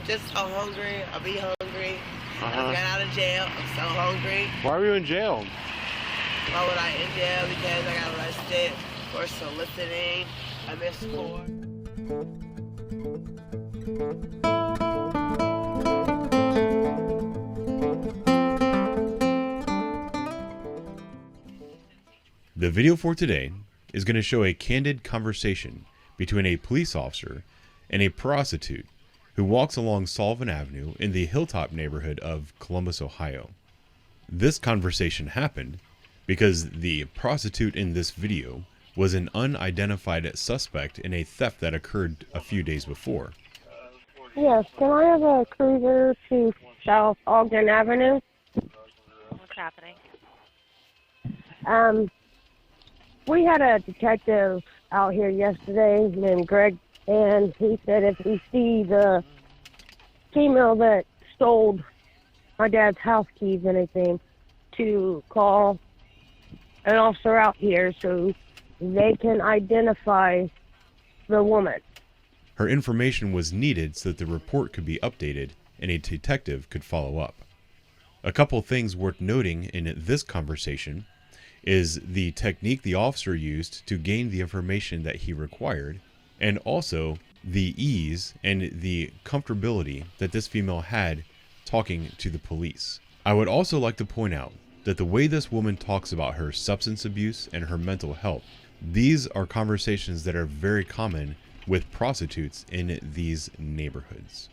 I'm just so hungry. I'll be hungry. I got out of jail. I'm so hungry. Why were you in jail? Why was I in jail? Because I got arrested for soliciting a missed court. The video for today is going to show a candid conversation between a police officer and a prostitute who walks along Sullivan Avenue in the Hilltop neighborhood of Columbus, Ohio. This conversation happened because the prostitute in this video was an unidentified suspect in a theft that occurred a few days before. Yes, can I have a cruiser to South Ogden Avenue? What's happening? We had a detective out here yesterday named Greg, and he said if we see the female that stole my dad's house keys and anything, to call an officer out here so they can identify the woman. Her information was needed so that the report could be updated and a detective could follow up. A couple things worth noting in this conversation is the technique the officer used to gain the information that he required, and also the ease and the comfortability that this female had talking to the police. I would also like to point out that the way this woman talks about her substance abuse and her mental health, these are conversations that are very common with prostitutes in these neighborhoods.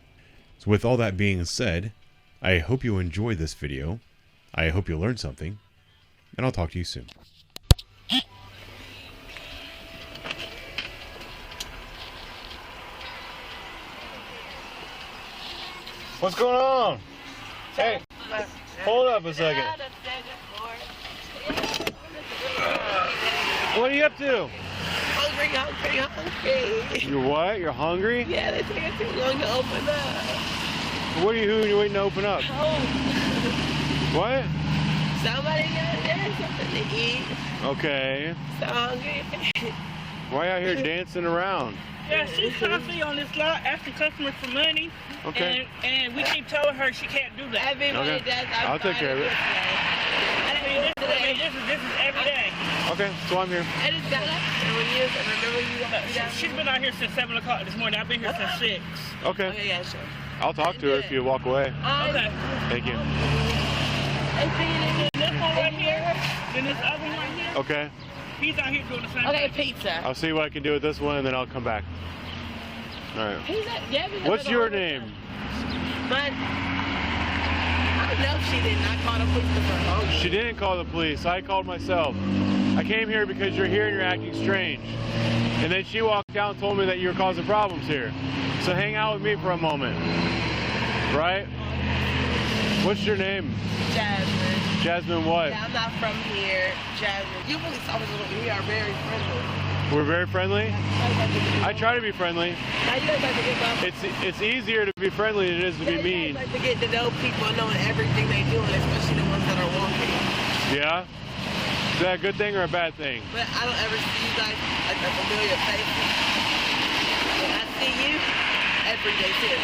So with all that being said, I hope you enjoy this video. I hope you learned something, and I'll talk to you soon. What's going on? Hey, hold up a second. What are you up to? Hungry. You're what? You're hungry? Yeah, they take it too long to open up. Who are you waiting to open up? What? Somebody got there something to eat. Okay. So hungry. Why out here dancing around? Yeah, she's constantly on this lot asking customers for money. Okay. And we keep telling her she can't do that. Everybody does. I'll take care of it. This is every day. Okay, so I'm here. I just got up and when you remember She's been out here since 7 o'clock this morning. I've been here since 6. Okay. Okay, yeah, sure. I'll talk to her if you walk away. Okay. Thank you. This one right here, then this other one right here. Okay. He's out here doing the same Okay, thing. pizza. I'll see what I can do with this one and then I'll come back. All right. Pizza? Yeah, What's your name? But I know she did not call the police because her hungry. She didn't call the police. I called myself. I came here because you're here and you're acting strange. And then she walked out and told me that you were causing problems here. So hang out with me for a moment. Right? What's your name? Jasmine. Jasmine what? Yeah, I'm not from here. Jasmine. You police officers over here are very friendly. We're very friendly? I try to be friendly. Now you guys like to get It's easier to be friendly than it is to be mean. You guys like to get to know people and knowing everything they do, especially the ones that are walking. Yeah? Is that a good thing or a bad thing? But I don't ever see you guys like a familiar face. When I see you, every day too.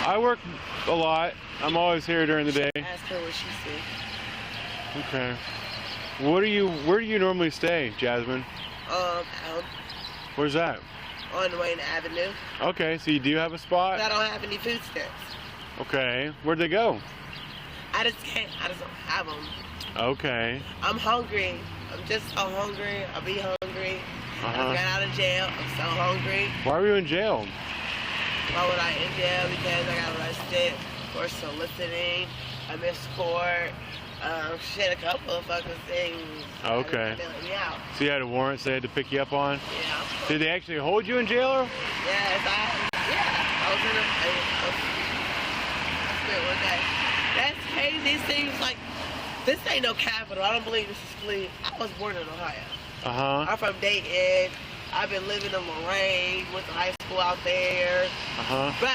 I work a lot. I'm always here during the day. Ask her what she sees. Okay. Where do you normally stay, Jasmine? Out Where's that? on Wayne Avenue. Okay, so you do have a spot? I don't have any food stamps. Okay. Where'd they go? I just don't have them. Okay. I'm hungry. I'm just so hungry. I'll be hungry. I got out of jail. I'm so hungry. Why were you in jail? Why was I in jail? Because I got arrested for soliciting a missed court. A couple of fucking things. Okay. Yeah. So you had a warrant, so they had to pick you up on? Yeah. Did they actually hold you in jail? Or? Yes, I was in I spent one day. That's crazy. It seems like this ain't no capital. I don't believe this is Cleveland. I was born in Ohio. I'm from Dayton. I've been living in Moraine, went to high school out there. Bro,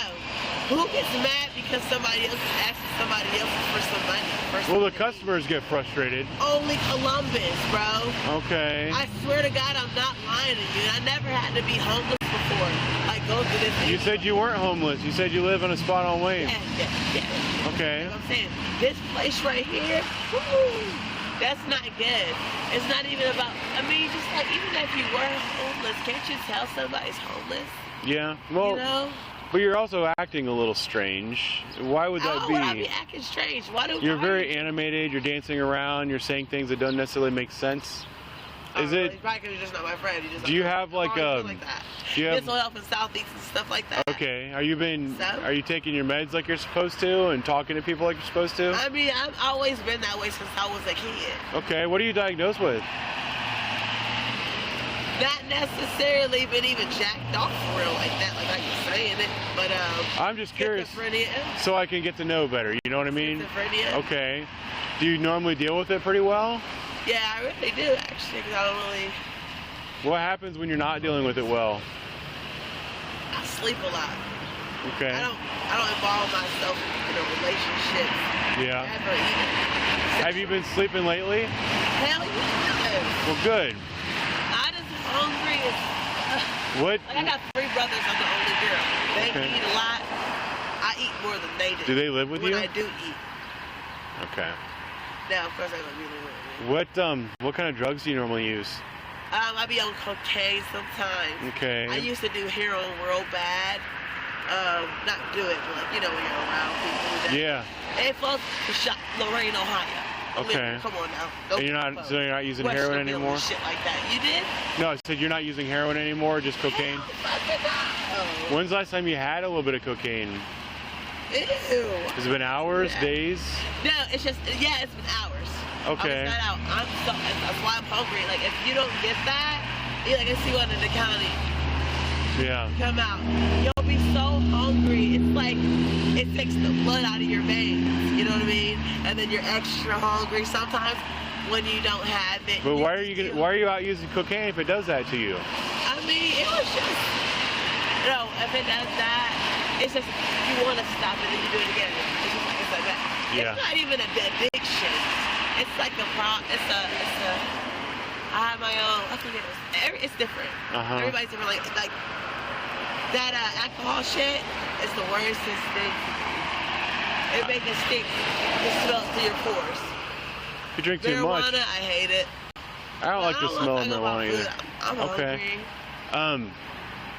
Who gets mad because somebody else is asking somebody else for some money? Well, the customers get frustrated. Only Columbus, bro. Okay. I swear to God, I'm not lying to you. I never had to be homeless before. Like, go through this. You said you weren't homeless. You said you live in a spot on Wayne. Yeah. Okay. You know what I'm saying? This place right here, woo, that's not good. It's not even about, I mean, just like, even if you were homeless, can't you tell somebody's homeless? Yeah. Well, you know? But you're also acting a little strange. Why would that be? Why would I be acting strange? You're very animated. You're dancing around. You're saying things that don't necessarily make sense. Is it? He's probably 'cause you're just not my friend. You just Do you have like a? like that. Do you have? Mental health in Southeast and stuff like that. Okay. Are you taking your meds like you're supposed to and talking to people like you're supposed to? I mean, I've always been that way since I was a kid. Okay. What are you diagnosed with? Not necessarily been even jacked off for real like that, like you're saying it, but I'm just curious, schizophrenia. so I can get to know better. You know what I mean? Schizophrenia. Okay. Do you normally deal with it pretty well? Yeah, I really do actually, because I don't really. What happens when you're not dealing with it well? I sleep a lot. Okay. I don't involve myself in a relationship. Yeah. Ever either. Have you been sleeping lately? Hell yeah. Well, good. I just hungry as. What? Like I got 3 brothers. I'm the only girl. They Okay. eat a lot. I eat more than they do. Do they live with when you? I do eat. Okay. Now, of course, I don't really live with me. What kind of drugs do you normally use? I be on cocaine sometimes. Okay. I used to do heroin real bad. Not do it, but like, you know, when you're around people. Yeah. And folks, shot Lorraine, Ohio. Okay. Come on now. Don't And you're not using heroin Western Mill anymore? and shit like that. You did? No, I said you're not using heroin anymore, just cocaine. Oh. When's the last time you had a little bit of cocaine? Ew. Has it been hours, Yeah. days? No, it's just, yeah, it's been hours. Okay. I was not out. That's why I'm hungry. Like, if you don't get that, like I see one in the county. Yeah. Come out. You'll be so hungry. It's like it takes the blood out of your veins. You know what I mean? And then you're extra hungry sometimes when you don't have it. But why are you out using cocaine if it does that to you? I mean, it was just, if it does that, it's just you want to stop it and you do it again. It's like that. Yeah. It's not even an addiction. It's like I have my own. I forget. It's different. Everybody's different. Like that alcohol shit is the worst thing. It makes it stick. It smells to your pores. You drink too Marijuana, much. I hate it. I don't like the smell of think about marijuana food. either. I'm Okay. hungry.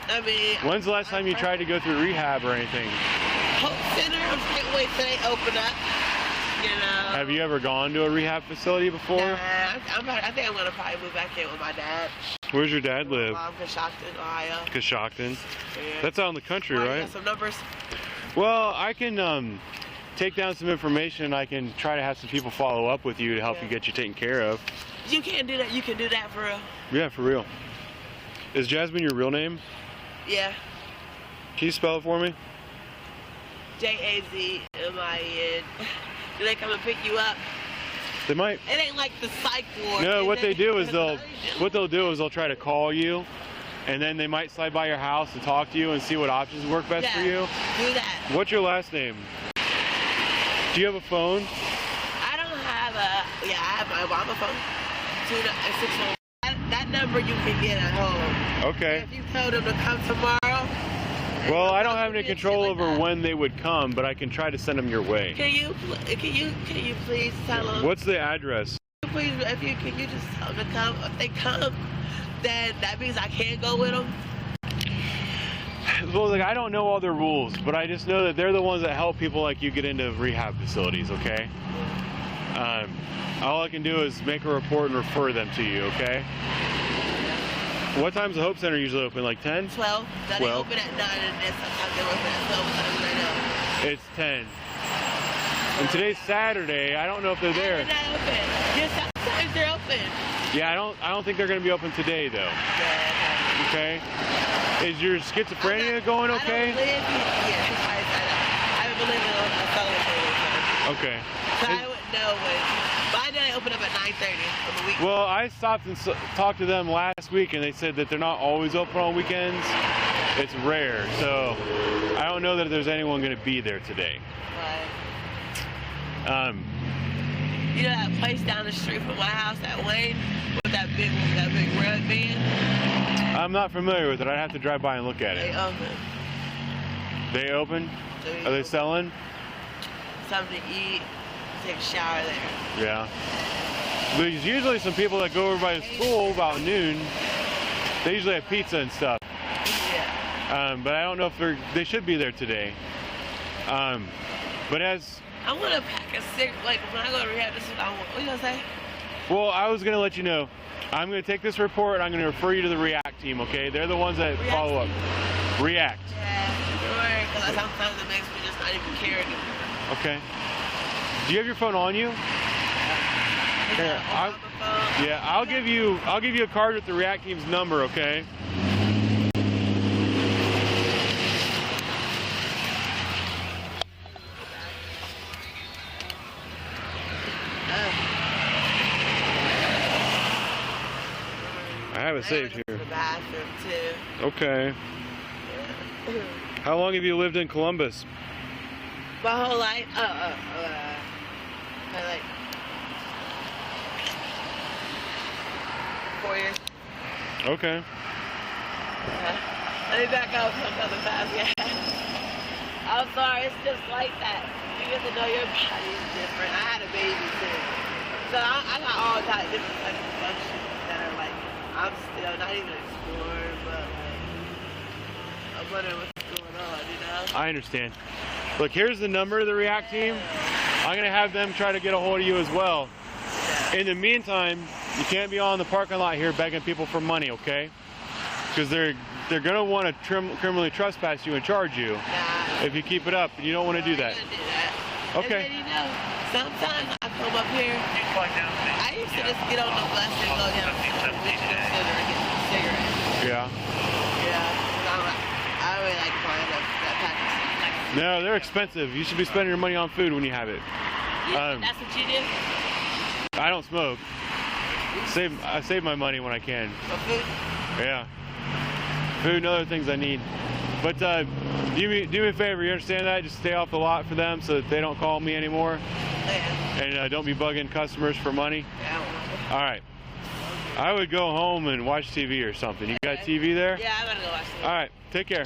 I mean, When's the last time you tried to go through rehab or anything? Hope Center, I can't wait till they open up. You know. Have you ever gone to a rehab facility before? Nah, I think I'm gonna probably move back in with my dad. Where's your dad live? Coshocton, Ohio. Coshocton. Yeah. That's out in the country, You right? got some numbers? Well, I can take down some information. I can try to have some people follow up with you to help you get you taken care of. You can't do that. You can do that for real. Yeah, for real. Is Jasmine your real name? Yeah. Can you spell it for me? Jazmin. Do they come and pick you up? They might. It ain't like the psych ward. No, what they do is they'll they'll try to call you, and then they might slide by your house and talk to you and see what options work best for you. Do that. What's your last name? Do you have a phone? I don't have I have my Obama phone. 261. That number you can get at home. Okay. If you told them to come tomorrow. Well, I don't have any control over when they would come, but I can try to send them your way. Can you please tell them? What's the address? Please, can you just tell them to come? If they come, then that means I can't go with them. Well, like, I don't know all their rules, but I just know that they're the ones that help people like you get into rehab facilities, okay? All I can do is make a report and refer them to you, okay? What time's the Hope Center usually open? Like 10? 12. Now 12. they open at 9 and then sometimes they open at 12 sometimes they don't. It's 10. And today's Saturday. I don't know if they're there. They're not open. Just sometimes they're open. Yeah, I don't think they're going to be open today though. Yeah. Okay. Is your schizophrenia going okay? I don't live here. I haven't been living on a solo for a long time. Okay. So I wouldn't know when. But I know they open up at 9:30 on the weekend. Well, I stopped and talked to them last week, and they said that they're not always open on weekends. it's rare. So I don't know that there's anyone going to be there today. Right. You know that place down the street from my house, that Wayne, with that big red van? I'm not familiar with it. I'd have to drive by and look at They it. open. They open? Are they selling? Something to eat, take a shower there. Yeah. There's usually some people that go over by the school about noon. They usually have pizza and stuff. Yeah. But I don't know if they should be there today. But as... I want to pack a cigarette, like when I go to rehab, this is what I want. What you gonna say? Well, I was going to let you know. I'm going to take this report and I'm going to refer you to the REACT team, okay? They're the ones that follow up. REACT. Yeah, sure, because sometimes it makes me just not even care anymore. Okay. Do you have your phone on you? Here, I'll give you a card with the REACT team's number, okay? I have it saved here. The bathroom too. Okay. How long have you lived in Columbus? My whole life. Like 4 years. Okay. Let me back up something fast. Yeah. I'm sorry. It's just like that. You get to know your body is different. I had a baby too, so I got all types of different types of functions that are like I'm still not even exploring, but like I'm wondering what's going on. You know. I understand. Look, here's the number of the REACT team. I'm going to have them try to get a hold of you as well. In the meantime, you can't be on the parking lot here begging people for money, okay? Because they're going to want to criminally trespass you and charge you if you keep it up, and you don't want to do that. Okay. And then, you know, sometimes I come up here. I used to just get on the bus and go down to the Center and get some cigarettes. Yeah. Yeah. I really like buying that pack of cigarettes. No, they're expensive. You should be spending your money on food when you have it. That's what you do? I don't smoke. I save my money when I can. For food? Yeah. Food and other things I need. But do me a favor, you understand that? Just stay off the lot for them so that they don't call me anymore. Yeah. And don't be bugging customers for money. Yeah. All right. I would go home and watch TV or something. You got TV there? Yeah, I gotta go watch TV. All right. Take care.